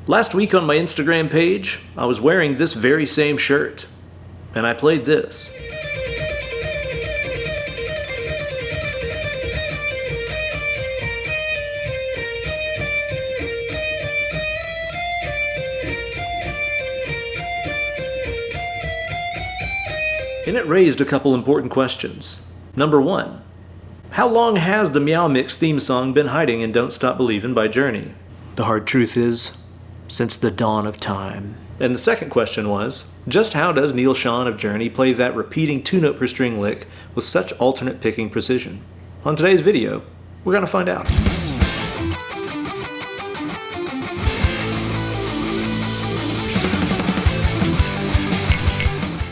Last week on my Instagram page, I was wearing this very same shirt, and I played this. And it raised a couple important questions. Number one, how long has the Meow Mix theme song been hiding in Don't Stop Believin' by Journey? The hard truth is, since the dawn of time. And the second question was, just how does Neal Schon of Journey play that repeating 2-note per string lick with such alternate picking precision? On today's video, we're gonna find out.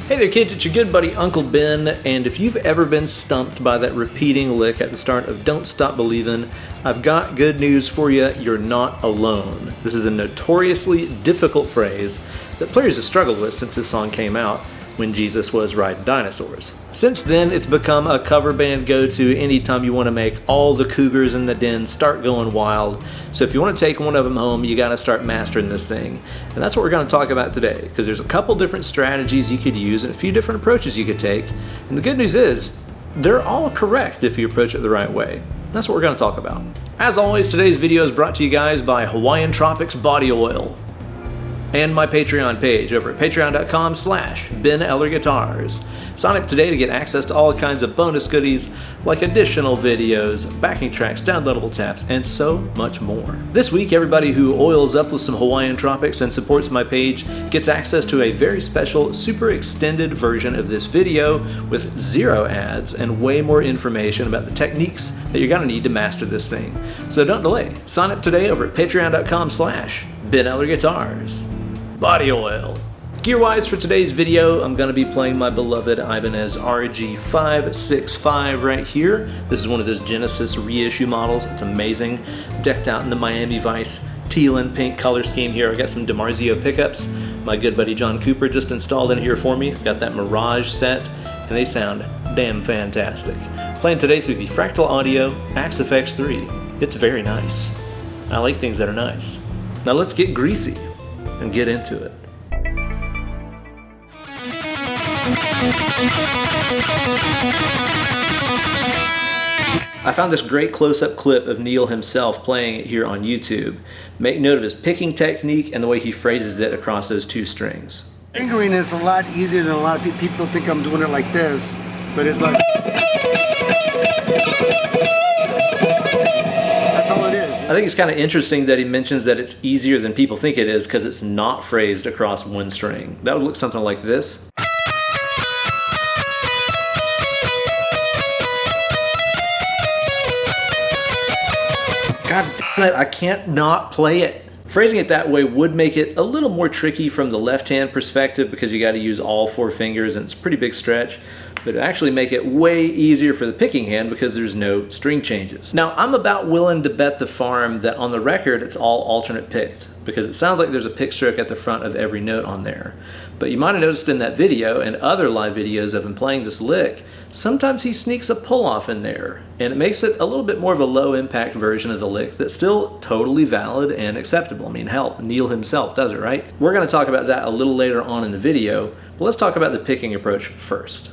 Hey there kids, it's your good buddy Uncle Ben, and if you've ever been stumped by that repeating lick at the start of Don't Stop Believin', I've got good news for you, you're not alone. This is a notoriously difficult phrase that players have struggled with since this song came out when Jesus was riding dinosaurs. Since then, it's become a cover band go-to anytime you want to make all the cougars in the den start going wild. So if you want to take one of them home, you got to start mastering this thing. And that's what we're going to talk about today, because there's a couple different strategies you could use and a few different approaches you could take. And the good news is, they're all correct if you approach it the right way. That's what we're going to talk about. As always, today's video is brought to you guys by Hawaiian Tropics Body Oil and my Patreon page over at patreon.com/BenEllerGuitars. Sign up today to get access to all kinds of bonus goodies like additional videos, backing tracks, downloadable tabs, and so much more. This week, everybody who oils up with some Hawaiian Tropics and supports my page gets access to a very special, super extended version of this video with 0 ads and way more information about the techniques that you're gonna need to master this thing. So don't delay. Sign up today over at patreon.com/BenEllerGuitars. Body oil. Gear-wise for today's video, I'm going to be playing my beloved Ibanez RG565 right here. This is one of those Genesis reissue models. It's amazing. Decked out in the Miami Vice teal and pink color scheme here. I got some Dimarzio pickups. My good buddy John Cooper just installed in here for me. Got that Mirage set, and they sound damn fantastic. Playing today through the Fractal Audio Axe FX3. It's very nice. I like things that are nice. Now let's get greasy and get into it. I found this great close-up clip of Neal himself playing it here on YouTube. Make note of his picking technique and the way he phrases it across those 2 strings. Fingering is a lot easier than a lot of people think. I'm doing it like this, but it's like... That's all it is. I think it's kind of interesting that he mentions that it's easier than people think it is because it's not phrased across 1 string. That would look something like this. God damn it, I can't not play it. Phrasing it that way would make it a little more tricky from the left-hand perspective because you got to use all 4 fingers and it's a pretty big stretch. But it actually make it way easier for the picking hand because there's no string changes. Now, I'm about willing to bet the farm that on the record it's all alternate picked because it sounds like there's a pick stroke at the front of every note on there. But you might have noticed in that video and other live videos of him playing this lick, sometimes he sneaks a pull-off in there, and it makes it a little bit more of a low-impact version of the lick that's still totally valid and acceptable. I mean, hell, Neal himself does it, right? We're going to talk about that a little later on in the video, but let's talk about the picking approach first.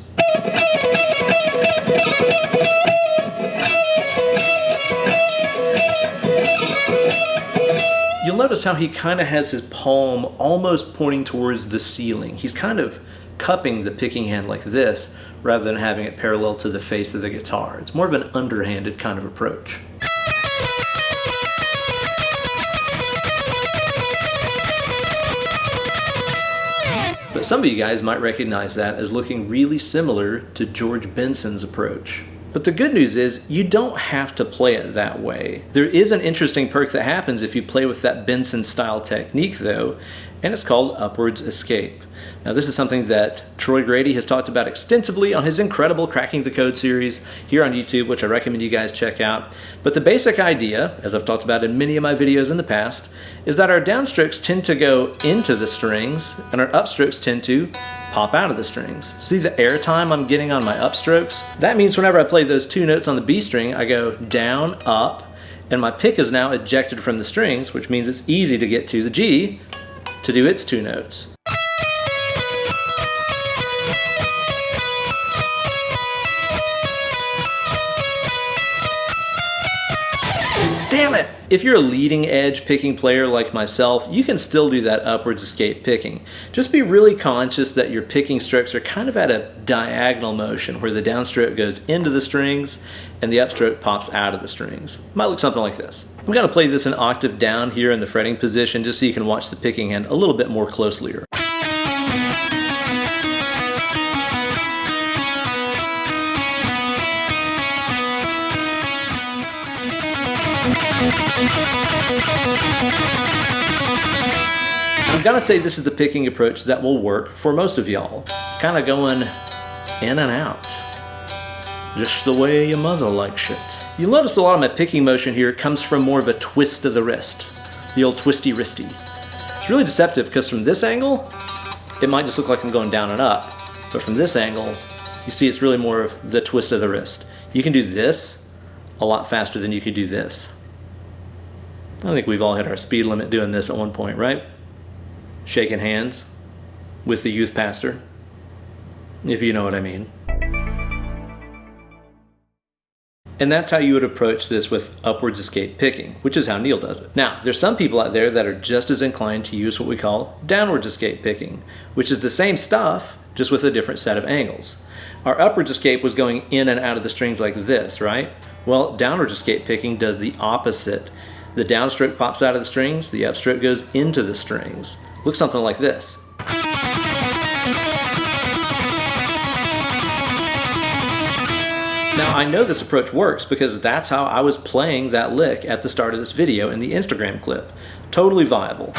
You'll notice how he kind of has his palm almost pointing towards the ceiling. He's kind of cupping the picking hand like this rather than having it parallel to the face of the guitar. It's more of an underhanded kind of approach. But some of you guys might recognize that as looking really similar to George Benson's approach. But the good news is you don't have to play it that way. There is an interesting perk that happens if you play with that Benson style technique though, and it's called upwards escape. Now this is something that Troy Grady has talked about extensively on his incredible Cracking the Code series here on YouTube, which I recommend you guys check out. But the basic idea, as I've talked about in many of my videos in the past, is that our downstrokes tend to go into the strings and our upstrokes tend to pop out of the strings. See the air time I'm getting on my upstrokes? That means whenever I play those 2 notes on the B string, I go down, up, And my pick is now ejected from the strings, which means it's easy to get to the G to do its 2 notes. Damn it! If you're a leading edge picking player like myself, you can still do that upwards escape picking. Just be really conscious that your picking strokes are kind of at a diagonal motion where the downstroke goes into the strings and the upstroke pops out of the strings. Might look something like this. I'm going to play this an octave down here in the fretting position just so you can watch the picking hand a little bit more closely. I'm gonna say this is the picking approach that will work for most of y'all. Kind of going in and out. Just the way your mother likes it. You'll notice a lot of my picking motion here comes from more of a twist of the wrist. The old twisty wristy. It's really deceptive because from this angle, it might just look like I'm going down and up. But from this angle, you see it's really more of the twist of the wrist. You can do this a lot faster than you could do this. I think we've all hit our speed limit doing this at one point, right? Shaking hands with the youth pastor, if you know what I mean. And that's how you would approach this with upwards escape picking, which is how Neal does it. Now, there's some people out there that are just as inclined to use what we call downwards escape picking, which is the same stuff, just with a different set of angles. Our upwards escape was going in and out of the strings like this, right? Well, downwards escape picking does the opposite. The downstroke pops out of the strings, the upstroke goes into the strings. Looks something like this. Now I know this approach works because that's how I was playing that lick at the start of this video in the Instagram clip. Totally viable.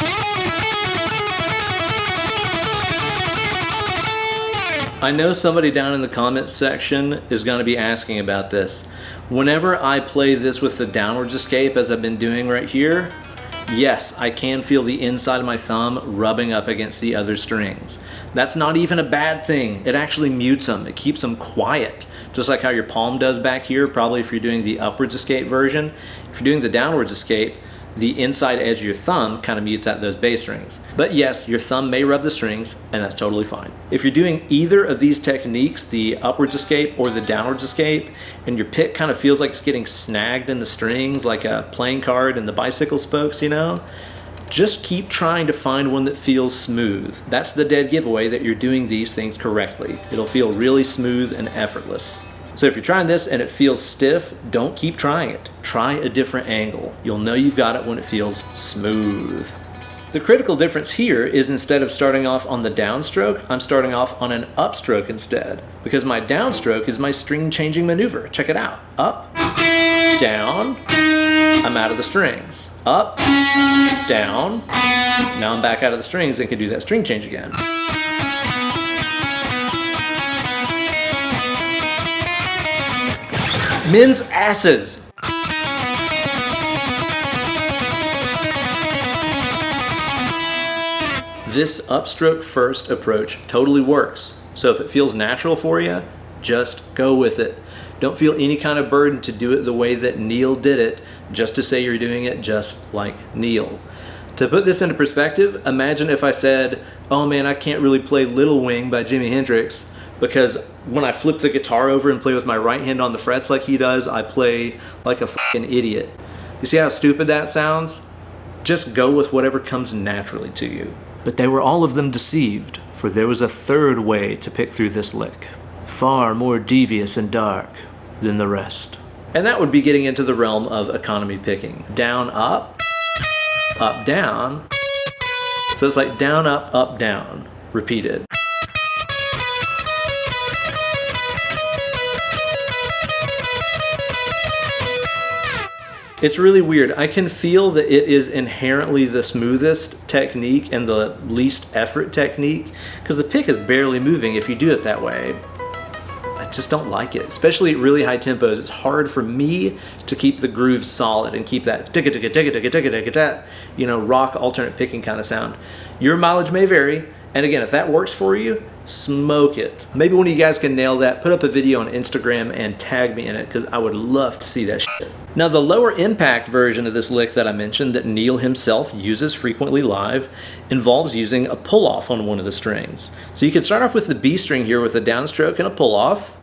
I know somebody down in the comments section is going to be asking about this. Whenever I play this with the downwards escape, as I've been doing right here, yes, I can feel the inside of my thumb rubbing up against the other strings. That's not even a bad thing. It actually mutes them. It keeps them quiet. Just like how your palm does back here, probably if you're doing the upwards escape version. If you're doing the downwards escape, the inside edge of your thumb kind of mutes out those bass strings. But yes, your thumb may rub the strings, and that's totally fine. If you're doing either of these techniques, the upwards escape or the downwards escape, and your pick kind of feels like it's getting snagged in the strings like a playing card in the bicycle spokes, you know, just keep trying to find one that feels smooth. That's the dead giveaway that you're doing these things correctly. It'll feel really smooth and effortless. So if you're trying this and it feels stiff, don't keep trying it. Try a different angle. You'll know you've got it when it feels smooth. The critical difference here is instead of starting off on the downstroke, I'm starting off on an upstroke instead, because my downstroke is my string changing maneuver. Check it out. Up, down, I'm out of the strings. Up, down, now I'm back out of the strings and can do that string change again. Men's asses. This upstroke first approach totally works. So if it feels natural for you, just go with it. Don't feel any kind of burden to do it the way that Neal did it, just to say you're doing it just like Neal. To put this into perspective, imagine if I said, oh man, I can't really play Little Wing by Jimi Hendrix, because when I flip the guitar over and play with my right hand on the frets like he does, I play like a fucking idiot. You see how stupid that sounds? Just go with whatever comes naturally to you. But they were all of them deceived, for there was a third way to pick through this lick, far more devious and dark than the rest. And that would be getting into the realm of economy picking. Down, up, down. So it's like down, up, down, repeated. It's really weird. I can feel that it is inherently the smoothest technique and the least effort technique, because the pick is barely moving if you do it that way. I just don't like it, especially at really high tempos. It's hard for me to keep the groove solid and keep that ticka ticka ticka ticka ticka ticka ticka, you know, rock alternate picking kind of sound. Your mileage may vary, And again, if that works for you, smoke it. Maybe one of you guys can nail that. Put up a video on Instagram and tag me in it, because I would love to see that shit. Now, the lower impact version of this lick that I mentioned that Neal himself uses frequently live involves using a pull-off on one of the strings. So you can start off with the B string here with a downstroke and a pull-off,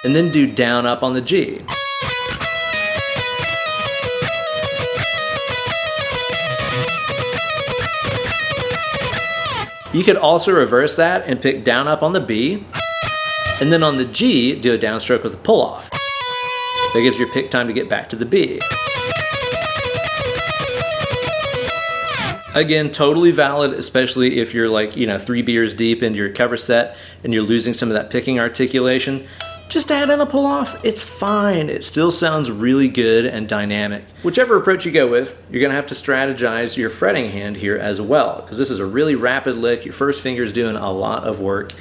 and then do down up on the G. You could also reverse that and pick down up on the B, and then on the G, do a downstroke with a pull off. That gives your pick time to get back to the B. Again, totally valid, especially if you're like, 3 beers deep into your cover set and you're losing some of that picking articulation. Just add in a pull off, it's fine. It still sounds really good and dynamic. Whichever approach you go with, you're gonna have to strategize your fretting hand here as well, because this is a really rapid lick. Your first finger's doing a lot of work,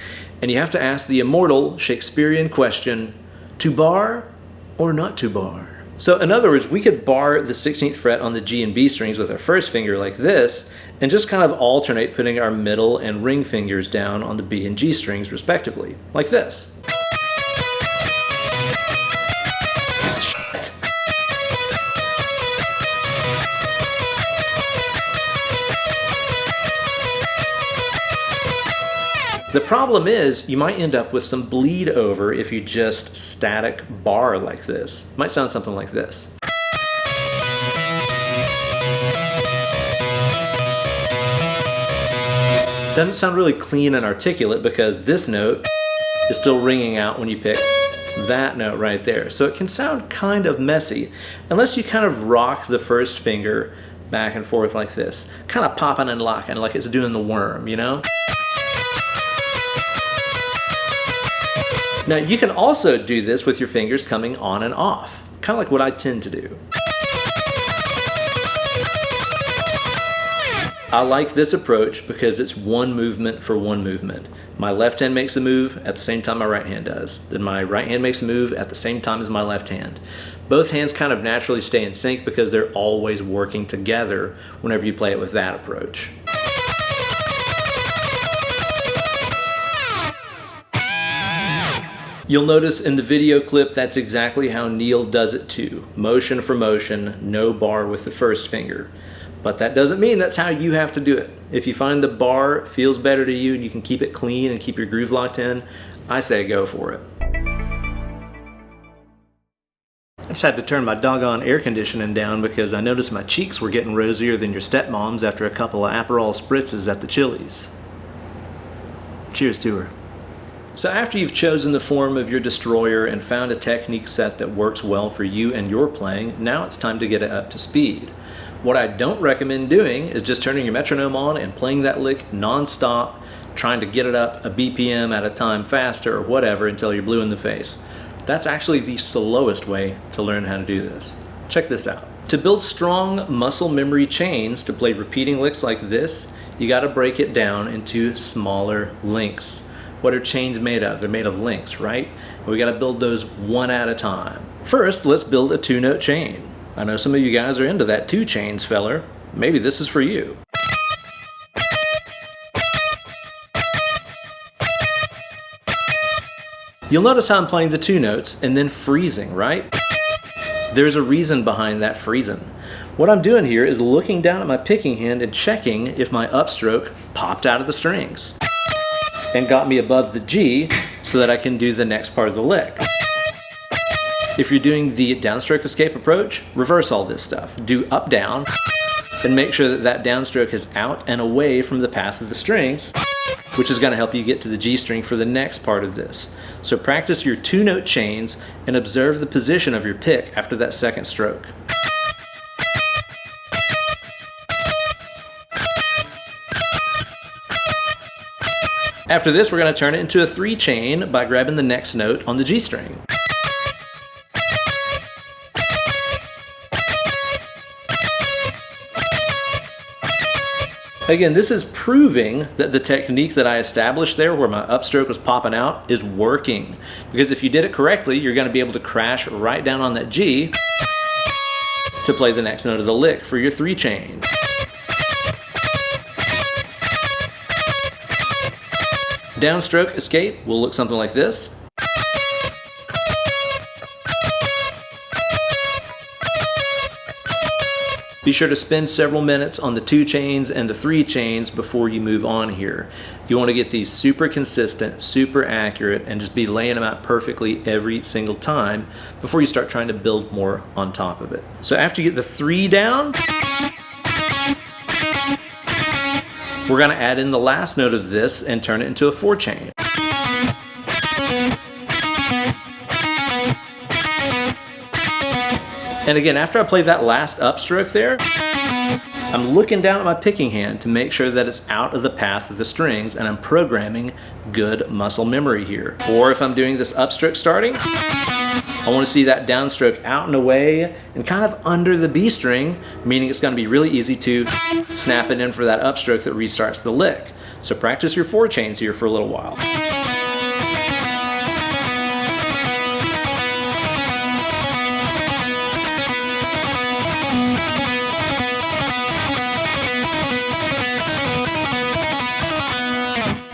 and you have to ask the immortal Shakespearean question, to bar or not to bar? So in other words, we could bar the 16th fret on the G and B strings with our first finger like this, and just kind of alternate putting our middle and ring fingers down on the B and G strings respectively, like this. The problem is you might end up with some bleed over if you just static bar like this. It might sound something like this. Doesn't sound really clean and articulate because this note is still ringing out when you pick that note right there. So it can sound kind of messy unless you kind of rock the first finger back and forth like this, kind of popping and locking like it's doing the worm, you know? Now you can also do this with your fingers coming on and off, kind of like what I tend to do. I like this approach because it's one movement for one movement. My left hand makes a move at the same time my right hand does. Then my right hand makes a move at the same time as my left hand. Both hands kind of naturally stay in sync because they're always working together whenever you play it with that approach. You'll notice in the video clip that's exactly how Neal does it too. Motion for motion, no bar with the first finger. But that doesn't mean that's how you have to do it. If you find the bar feels better to you and you can keep it clean and keep your groove locked in, I say go for it. I just had to turn my doggone air conditioning down because I noticed my cheeks were getting rosier than your stepmom's after a couple of Aperol spritzes at the Chili's. Cheers to her. So after you've chosen the form of your destroyer and found a technique set that works well for you and your playing, now it's time to get it up to speed. What I don't recommend doing is just turning your metronome on and playing that lick non-stop, trying to get it up a BPM at a time faster or whatever until you're blue in the face. That's actually the slowest way to learn how to do this. Check this out. To build strong muscle memory chains to play repeating licks like this, you gotta break it down into smaller links. What are chains made of? They're made of links, right? We gotta build those one at a time. First, let's build a 2-note chain. I know some of you guys are into that 2 chains, feller. Maybe this is for you. You'll notice how I'm playing the 2 notes and then freezing, right? There's a reason behind that freezing. What I'm doing here is looking down at my picking hand and checking if my upstroke popped out of the strings and got me above the G so that I can do the next part of the lick. If you're doing the downstroke escape approach, reverse all this stuff. Do up down and make sure that that downstroke is out and away from the path of the strings, which is going to help you get to the G string for the next part of this. So practice your 2-note chains and observe the position of your pick after that second stroke. After this, we're going to turn it into a 3 chain by grabbing the next note on the G string. Again, this is proving that the technique that I established there where my upstroke was popping out is working. Because if you did it correctly, you're going to be able to crash right down on that G to play the next note of the lick for your 3 chain. Downstroke escape will look something like this. Be sure to spend several minutes on the 2 chains and the 3 chains before you move on here. You want to get these super consistent, super accurate, and just be laying them out perfectly every single time before you start trying to build more on top of it. So after you get the 3 down, we're going to add in the last note of this and turn it into a 4 chain. And again, after I play that last upstroke there, I'm looking down at my picking hand to make sure that it's out of the path of the strings, and I'm programming good muscle memory here. Or if I'm doing this upstroke starting, I want to see that downstroke out and away and kind of under the B string, meaning it's going to be really easy to snap it in for that upstroke that restarts the lick. So practice your 4 chains here for a little while.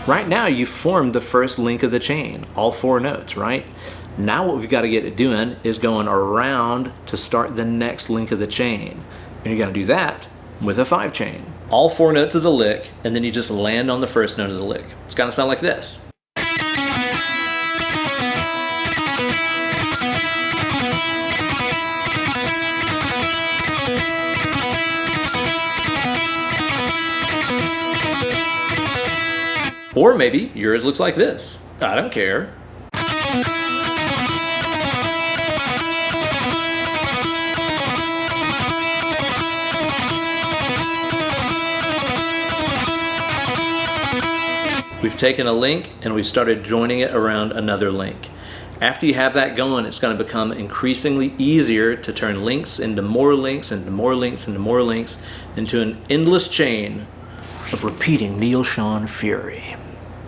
Right now you've formed the first link of the chain, all 4 notes, right? Now what we've got to get it doing is going around to start the next link of the chain. And you're going to do that with a 5 chain. All 4 notes of the lick, and then you just land on the first note of the lick. It's going to sound like this. Or maybe yours looks like this. I don't care. We've taken a link and we've started joining it around another link. After you have that going, it's going to become increasingly easier to turn links into more links, into more links, into more links, into an endless chain of repeating Neal Schon fury.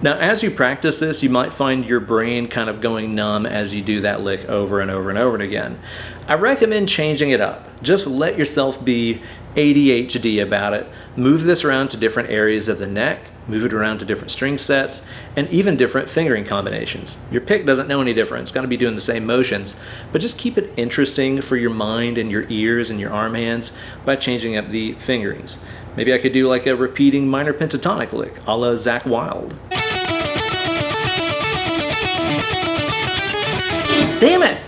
Now, as you practice this, you might find your brain kind of going numb as you do that lick over and over and over again. I recommend changing it up. Just let yourself be ADHD about it. Move this around to different areas of the neck, move it around to different string sets, and even different fingering combinations. Your pick doesn't know any different. It's going to be doing the same motions, but just keep it interesting for your mind and your ears and your arm hands by changing up the fingerings. Maybe I could do like a repeating minor pentatonic lick, a la Zakk Wild. Damn it!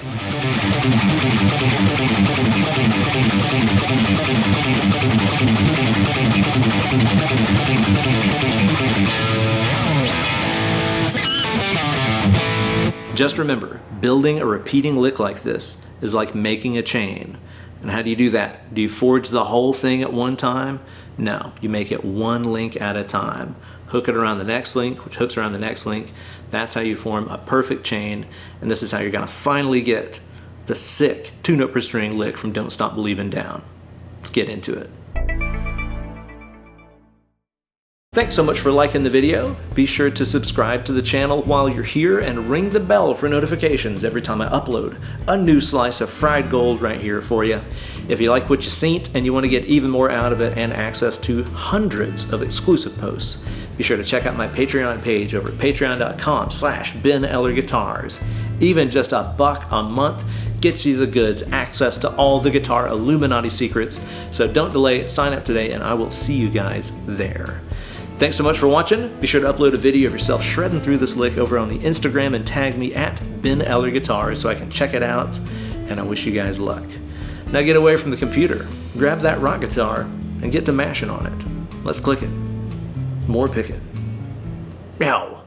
Just remember, building a repeating lick like this is like making a chain. And how do you do that? Do you forge the whole thing at one time? No, you make it one link at a time. Hook it around the next link, which hooks around the next link. That's how you form a perfect chain, and this is how you're gonna finally get the sick 2-note per string lick from Don't Stop Believin' down. Let's get into it. Thanks so much for liking the video. Be sure to subscribe to the channel while you're here and ring the bell for notifications every time I upload a new slice of fried gold right here for you. If you like what you seen and you want to get even more out of it and access to hundreds of exclusive posts, be sure to check out my Patreon page over at patreon.com/BenEllerGuitars. Even just $1 a month gets you the goods, access to all the guitar Illuminati secrets. So don't delay, sign up today, and I will see you guys there. Thanks so much for watching. Be sure to upload a video of yourself shredding through this lick over on the Instagram and tag me at BenEllerGuitars so I can check it out, and I wish you guys luck. Now get away from the computer, grab that rock guitar, and get to mashing on it. Let's click it. More picking. Now.